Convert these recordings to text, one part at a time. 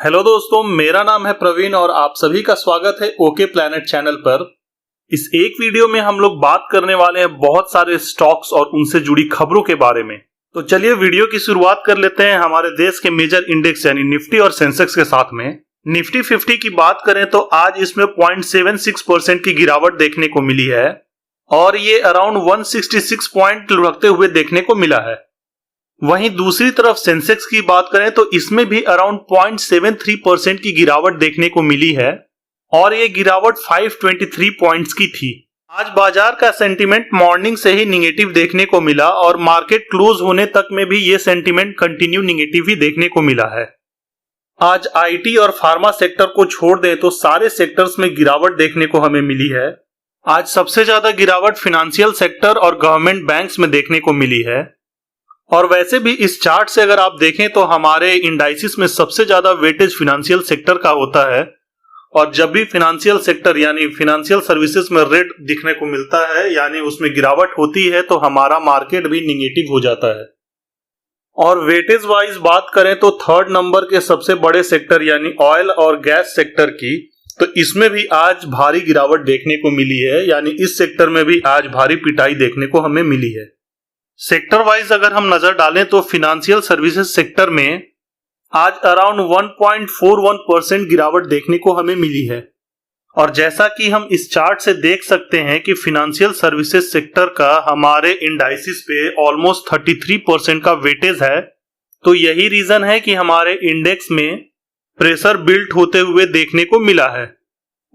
Hello दोस्तों, मेरा नाम है प्रवीण और आप सभी का स्वागत है ओके प्लैनेट चैनल पर। इस एक वीडियो में हम लोग बात करने वाले हैं बहुत सारे स्टॉक्स और उनसे जुड़ी खबरों के बारे में। तो चलिए वीडियो की शुरुआत कर लेते हैं हमारे देश के मेजर इंडेक्स यानी निफ्टी और सेंसेक्स के साथ में। निफ्टी 50 की बात करें तो आज इसमें 0.76% की गिरावट देखने को मिली है और ये अराउंड 166 पॉइंट लुढ़कते हुए देखने को मिला है। वहीं दूसरी तरफ सेंसेक्स की बात करें तो इसमें भी अराउंड 0.73% की गिरावट देखने को मिली है और ये गिरावट 523 पॉइंट्स की थी। आज बाजार का सेंटीमेंट मॉर्निंग से ही निगेटिव देखने को मिला और मार्केट क्लोज होने तक में भी ये सेंटीमेंट कंटिन्यू निगेटिव ही देखने को मिला है। आज आईटी और फार्मा सेक्टर को छोड़ दें तो सारे सेक्टर्स में गिरावट देखने को हमें मिली है। आज सबसे ज्यादा गिरावट फाइनेंशियल सेक्टर और गवर्नमेंट बैंक्स में देखने को मिली है। और वैसे भी इस चार्ट से अगर आप देखें तो हमारे इंडाइसिस में सबसे ज्यादा वेटेज फाइनेंशियल सेक्टर का होता है और जब भी फाइनेंशियल सेक्टर यानी फाइनेंशियल सर्विसेज में रेड दिखने को मिलता है यानी उसमें गिरावट होती है तो हमारा मार्केट भी निगेटिव हो जाता है। और वेटेज वाइज बात करें तो थर्ड नंबर के सबसे बड़े सेक्टर यानी ऑयल और गैस सेक्टर की, तो इसमें भी आज भारी गिरावट देखने को मिली है, यानी इस सेक्टर में भी आज भारी पिटाई देखने को हमें मिली है। सेक्टर वाइज अगर हम नजर डालें तो फाइनेंशियल सर्विसेज सेक्टर में आज अराउंड 1.41% गिरावट देखने को हमें मिली है। और जैसा कि हम इस चार्ट से देख सकते हैं कि फाइनेंशियल सर्विसेज सेक्टर का हमारे इंडाइसिस पे ऑलमोस्ट 33% का वेटेज है, तो यही रीजन है कि हमारे इंडेक्स में प्रेशर बिल्ट होते हुए देखने को मिला है।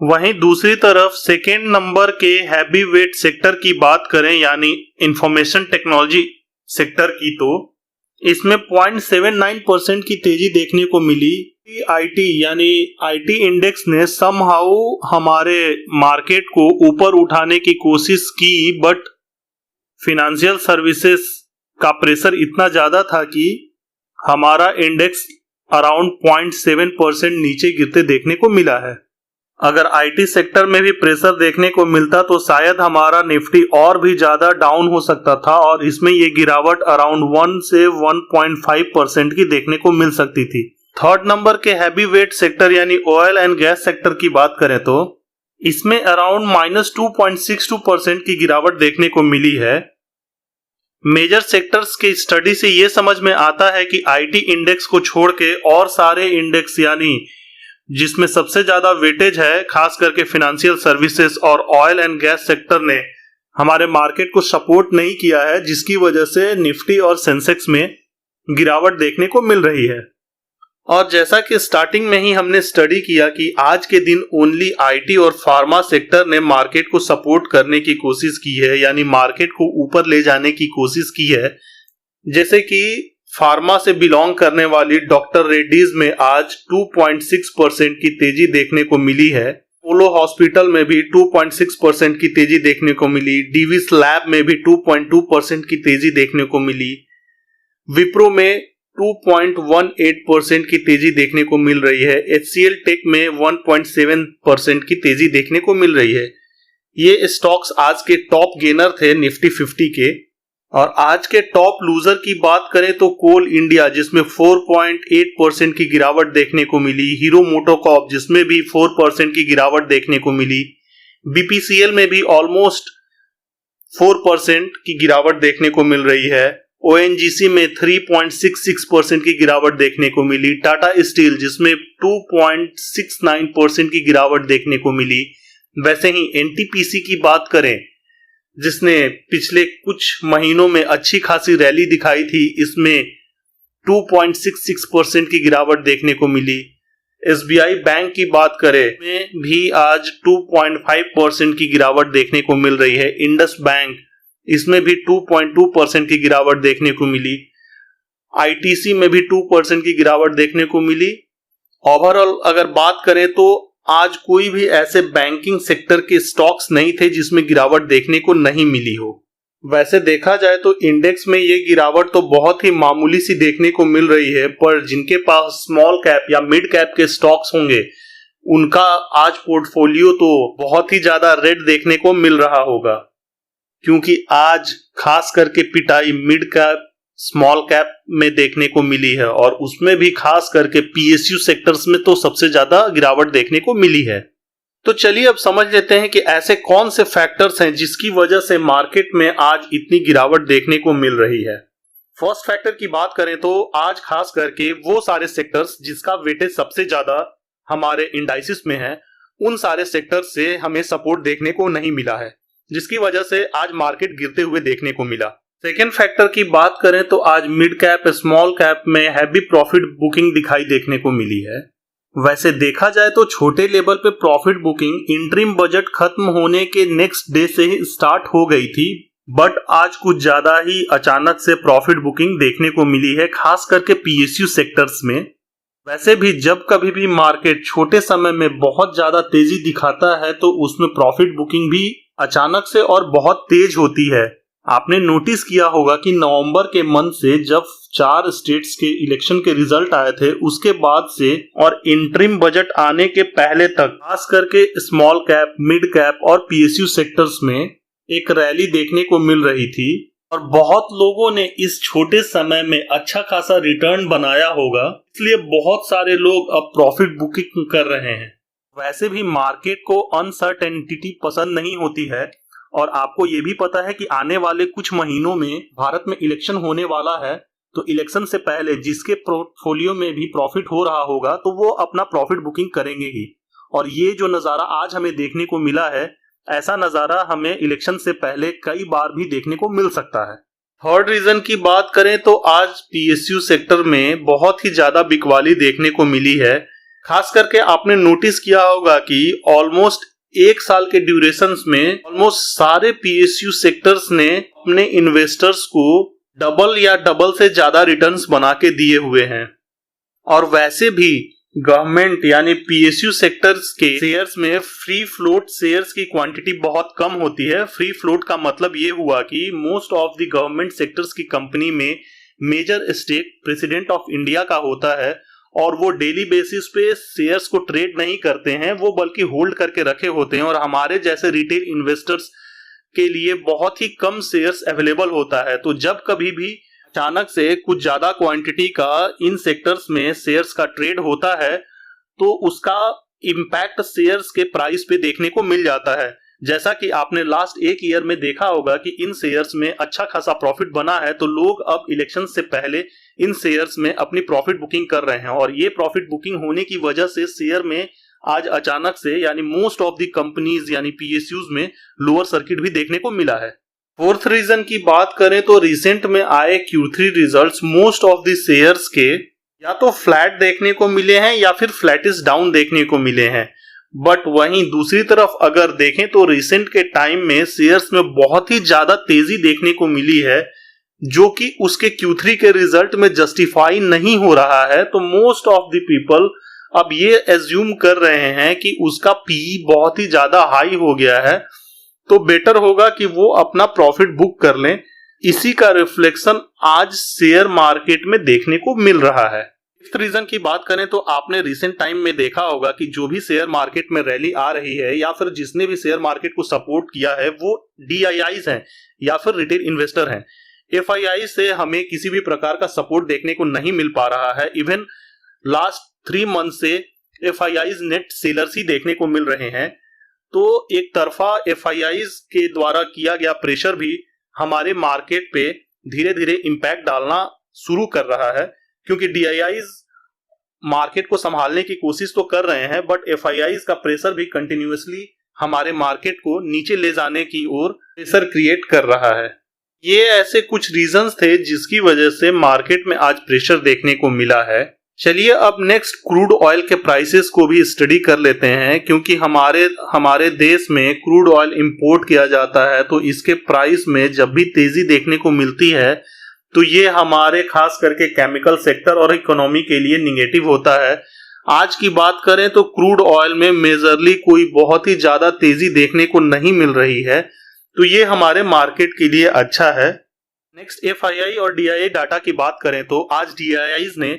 वहीं दूसरी तरफ सेकेंड नंबर के हैवी वेट सेक्टर की बात करें यानी इंफॉर्मेशन टेक्नोलॉजी सेक्टर की, तो इसमें 0.79% की तेजी देखने को मिली। आईटी यानी आईटी इंडेक्स ने समहाउ हमारे मार्केट को ऊपर उठाने की कोशिश की, बट फाइनेंशियल सर्विसेज का प्रेशर इतना ज्यादा था कि हमारा इंडेक्स अराउंड 0.7% नीचे गिरते देखने को मिला है। अगर आईटी सेक्टर में भी प्रेशर देखने को मिलता तो शायद हमारा निफ्टी और भी ज्यादा डाउन हो सकता था और इसमें ये गिरावट अराउंड 1 से 1.5% की देखने को मिल सकती थी। थर्ड नंबर के हैवी वेट सेक्टर यानी ऑयल एंड गैस सेक्टर की बात करें तो इसमें अराउंड -2.62% की गिरावट देखने को मिली है। मेजर सेक्टर्स की स्टडी से ये समझ में आता है कि आईटी इंडेक्स को छोड़ के और सारे इंडेक्स यानी जिसमें सबसे ज्यादा वेटेज है खास करके फाइनेंशियल सर्विसेज और ऑयल एंड गैस सेक्टर ने हमारे मार्केट को सपोर्ट नहीं किया है, जिसकी वजह से निफ्टी और सेंसेक्स में गिरावट देखने को मिल रही है। और जैसा कि स्टार्टिंग में ही हमने स्टडी किया कि आज के दिन ओनली आईटी और फार्मा सेक्टर ने मार्केट को सपोर्ट करने की कोशिश की है, यानी मार्केट को ऊपर ले जाने की कोशिश की है। जैसे कि फार्मा से बिलोंग करने वाली डॉक्टर रेड्डीज में आज 2.6% की तेजी देखने को मिली है। अपोलो हॉस्पिटल में भी 2.6% की तेजी देखने को मिली। डिविस लैब में भी 2.2% की तेजी देखने को मिली। विप्रो में 2.18% की तेजी देखने को मिल रही है। एचसीएल टेक में 1.7% की तेजी देखने को मिल रही है। ये स्टॉक्स आज के टॉप गेनर थे निफ्टी 50 के। और आज के टॉप लूजर की बात करें तो कोल इंडिया जिसमें 4.8% की गिरावट देखने को मिली। हीरो मोटोकॉर्प जिसमें भी 4% की गिरावट देखने को मिली। बीपीसीएल में भी ऑलमोस्ट 4% की गिरावट देखने को मिल रही है। ओएनजीसी में 3.66% की गिरावट देखने को मिली। टाटा स्टील जिसमें 2.69% की गिरावट देखने को मिली। वैसे ही एनटीपीसी की बात करें जिसने पिछले कुछ महीनों में अच्छी खासी रैली दिखाई थी, इसमें 2.66% की गिरावट देखने को मिली। एसबीआई बैंक की बात करें में भी आज 2.5% की गिरावट देखने को मिल रही है। इंडस बैंक इसमें भी 2.2% की गिरावट देखने को मिली। आईटीसी में भी 2% की गिरावट देखने को मिली। ओवरऑल अगर बात करें तो आज कोई भी ऐसे बैंकिंग सेक्टर के स्टॉक्स नहीं थे जिसमें गिरावट देखने को नहीं मिली हो। वैसे देखा जाए तो इंडेक्स में ये गिरावट तो बहुत ही मामूली सी देखने को मिल रही है, पर जिनके पास स्मॉल कैप या मिड कैप के स्टॉक्स होंगे उनका आज पोर्टफोलियो तो बहुत ही ज्यादा रेड देखने को मिल रहा होगा, क्योंकि आज खास करके पिटाई मिड कैप स्मॉल कैप में देखने को मिली है और उसमें भी खास करके पीएसयू सेक्टर्स में तो सबसे ज्यादा गिरावट देखने को मिली है। तो चलिए अब समझ लेते हैं कि ऐसे कौन से फैक्टर्स हैं जिसकी वजह से मार्केट में आज इतनी गिरावट देखने को मिल रही है। फर्स्ट फैक्टर की बात करें तो आज खास करके वो सारे सेक्टर्स जिसका वेटेज सबसे ज्यादा हमारे इंडाइसिस में है, उन सारे सेक्टर्स से हमें सपोर्ट देखने को नहीं मिला है, जिसकी वजह से आज मार्केट गिरते हुए देखने को मिला। सेकेंड फैक्टर की बात करें तो आज मिड कैप स्मॉल कैप में हैवी प्रॉफिट बुकिंग दिखाई देखने को मिली है। वैसे देखा जाए तो छोटे लेवल पे प्रॉफिट बुकिंग इंटरिम बजट खत्म होने के नेक्स्ट डे से ही स्टार्ट हो गई थी, बट आज कुछ ज्यादा ही अचानक से प्रॉफिट बुकिंग देखने को मिली है, खास करके पीएसयू सेक्टर्स में। वैसे भी जब कभी भी मार्केट छोटे समय में बहुत ज्यादा तेजी दिखाता है तो उसमें प्रॉफिट बुकिंग भी अचानक से और बहुत तेज होती है। आपने नोटिस किया होगा कि नवंबर के मंथ से जब 4 स्टेट्स के इलेक्शन के रिजल्ट आए थे उसके बाद से और इंटरिम बजट आने के पहले तक खास करके स्मॉल कैप, मिड कैप और पीएसयू सेक्टर्स में एक रैली देखने को मिल रही थी और बहुत लोगों ने इस छोटे समय में अच्छा खासा रिटर्न बनाया होगा, इसलिए बहुत सारे लोग अब प्रॉफिट बुकिंग कर रहे हैं। वैसे भी मार्केट को अनसर्टेनिटी पसंद नहीं होती है और आपको ये भी पता है कि आने वाले कुछ महीनों में भारत में इलेक्शन होने वाला है, तो इलेक्शन से पहले जिसके पोर्टफोलियो में भी प्रॉफिट हो रहा होगा तो वो अपना प्रॉफिट बुकिंग करेंगे ही। और ये जो नज़ारा आज हमें देखने को मिला है, ऐसा नज़ारा हमें इलेक्शन से पहले कई बार भी देखने को मिल सकता है। थर्ड रीजन की बात करें तो आज पीएसयू सेक्टर में बहुत ही ज्यादा बिकवाली देखने को मिली है। खास करके आपने नोटिस किया होगा कि ऑलमोस्ट 1 साल के ड्यूरेशंस में ऑलमोस्ट सारे पीएसयू सेक्टर्स ने अपने इन्वेस्टर्स को डबल या डबल से ज्यादा रिटर्न्स बना के दिए हुए हैं। और वैसे भी गवर्नमेंट यानी पीएसयू सेक्टर्स के शेयर्स में फ्री फ्लोट शेयर्स की क्वांटिटी बहुत कम होती है। फ्री फ्लोट का मतलब ये हुआ कि most of the government sectors की कंपनी में major stake president of India का होता है और वो डेली बेसिस पे शेयर्स को ट्रेड नहीं करते हैं, वो बल्कि होल्ड करके रखे होते हैं और हमारे जैसे रिटेल इन्वेस्टर्स के लिए बहुत ही कम शेयर्स अवेलेबल होता है। तो जब कभी भी अचानक से कुछ ज्यादा क्वांटिटी का इन सेक्टर्स में शेयर्स का ट्रेड होता है तो उसका इम्पैक्ट शेयर्स के प्राइस पे देखने को मिल जाता है। जैसा कि आपने लास्ट 1 ईयर में देखा होगा कि इन शेयर्स में अच्छा खासा प्रॉफिट बना है, तो लोग अब इलेक्शन से पहले इन शेयर्स में अपनी प्रॉफिट बुकिंग कर रहे हैं और ये प्रॉफिट बुकिंग होने की वजह से शेयर में आज अचानक से यानी मोस्ट ऑफ द कंपनीज यानी पीएसयूज में लोअर सर्किट भी देखने को मिला है। फोर्थ रीजन की बात करें तो रिसेंट में आए Q3 results most of the shares के या तो फ्लैट देखने को मिले हैं या फिर फ्लैटिस डाउन देखने को मिले हैं। बट वहीं दूसरी तरफ अगर देखें तो रिसेंट के टाइम में शेयर्स में बहुत ही ज्यादा तेजी देखने को मिली है, जो कि उसके Q3 के रिजल्ट में जस्टिफाई नहीं हो रहा है। तो मोस्ट ऑफ द पीपल अब ये एज्यूम कर रहे हैं कि उसका पीई बहुत ही ज्यादा हाई हो गया है, तो बेटर होगा कि वो अपना प्रॉफिट बुक कर लें। इसी का रिफ्लेक्शन आज शेयर मार्केट में देखने को मिल रहा है। फिफ्थ रीजन की बात करें तो आपने रिसेंट टाइम में देखा होगा कि जो भी शेयर मार्केट में रैली आ रही है या फिर जिसने भी शेयर मार्केट को सपोर्ट किया है वो DIIs हैं या फिर रिटेल इन्वेस्टर हैं। FII से हमें किसी भी प्रकार का सपोर्ट देखने को नहीं मिल पा रहा है। इवन लास्ट 3 मंथ से FIIs नेट सेलर्स ही देखने को मिल रहे हैं। तो एक तरफा FIIs के द्वारा किया गया प्रेशर भी हमारे मार्केट पे धीरे धीरे इम्पैक्ट डालना शुरू कर रहा है, क्योंकि DIIs मार्केट को संभालने की कोशिश तो कर रहे हैं बट FIIs का प्रेशर भी कंटिन्यूअसली हमारे मार्केट को नीचे ले जाने की ओर प्रेशर क्रिएट कर रहा है। ये ऐसे कुछ रीजंस थे जिसकी वजह से मार्केट में आज प्रेशर देखने को मिला है। चलिए अब नेक्स्ट क्रूड ऑयल के प्राइसेस को भी स्टडी कर लेते हैं, क्योंकि हमारे देश में क्रूड ऑयल इंपोर्ट किया जाता है तो इसके प्राइस में जब भी तेजी देखने को मिलती है तो ये हमारे खास करके केमिकल सेक्टर और इकोनॉमी के लिए निगेटिव होता है। आज की बात करें तो क्रूड ऑयल में मेजरली कोई बहुत ही ज्यादा तेजी देखने को नहीं मिल रही है, तो ये हमारे मार्केट के लिए अच्छा है। नेक्स्ट FII और DII डाटा की बात करें तो आज DIIs ने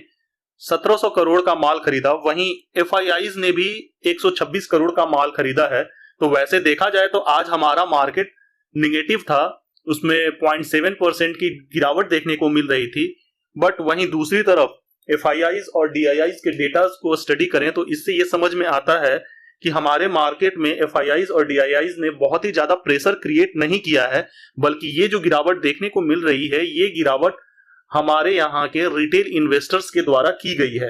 1700 करोड़ का माल खरीदा, वहीं FIIs ने भी 126 करोड़ का माल खरीदा है। तो वैसे देखा जाए तो आज हमारा मार्केट निगेटिव था, उसमें 0.7% की गिरावट देखने को मिल रही थी। बट वहीं दूसरी तरफ FIIs और DIIs के डेटा को स्टडी करें तो इससे ये समझ में आता है कि हमारे मार्केट में FIIs और DIIs ने बहुत ही ज्यादा प्रेशर क्रिएट नहीं किया है, बल्कि ये जो गिरावट देखने को मिल रही है ये गिरावट हमारे यहाँ के रिटेल इन्वेस्टर्स के द्वारा की गई है।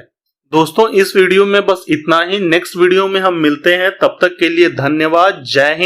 दोस्तों इस वीडियो में बस इतना ही। नेक्स्ट वीडियो में हम मिलते हैं, तब तक के लिए धन्यवाद। जय हिंद।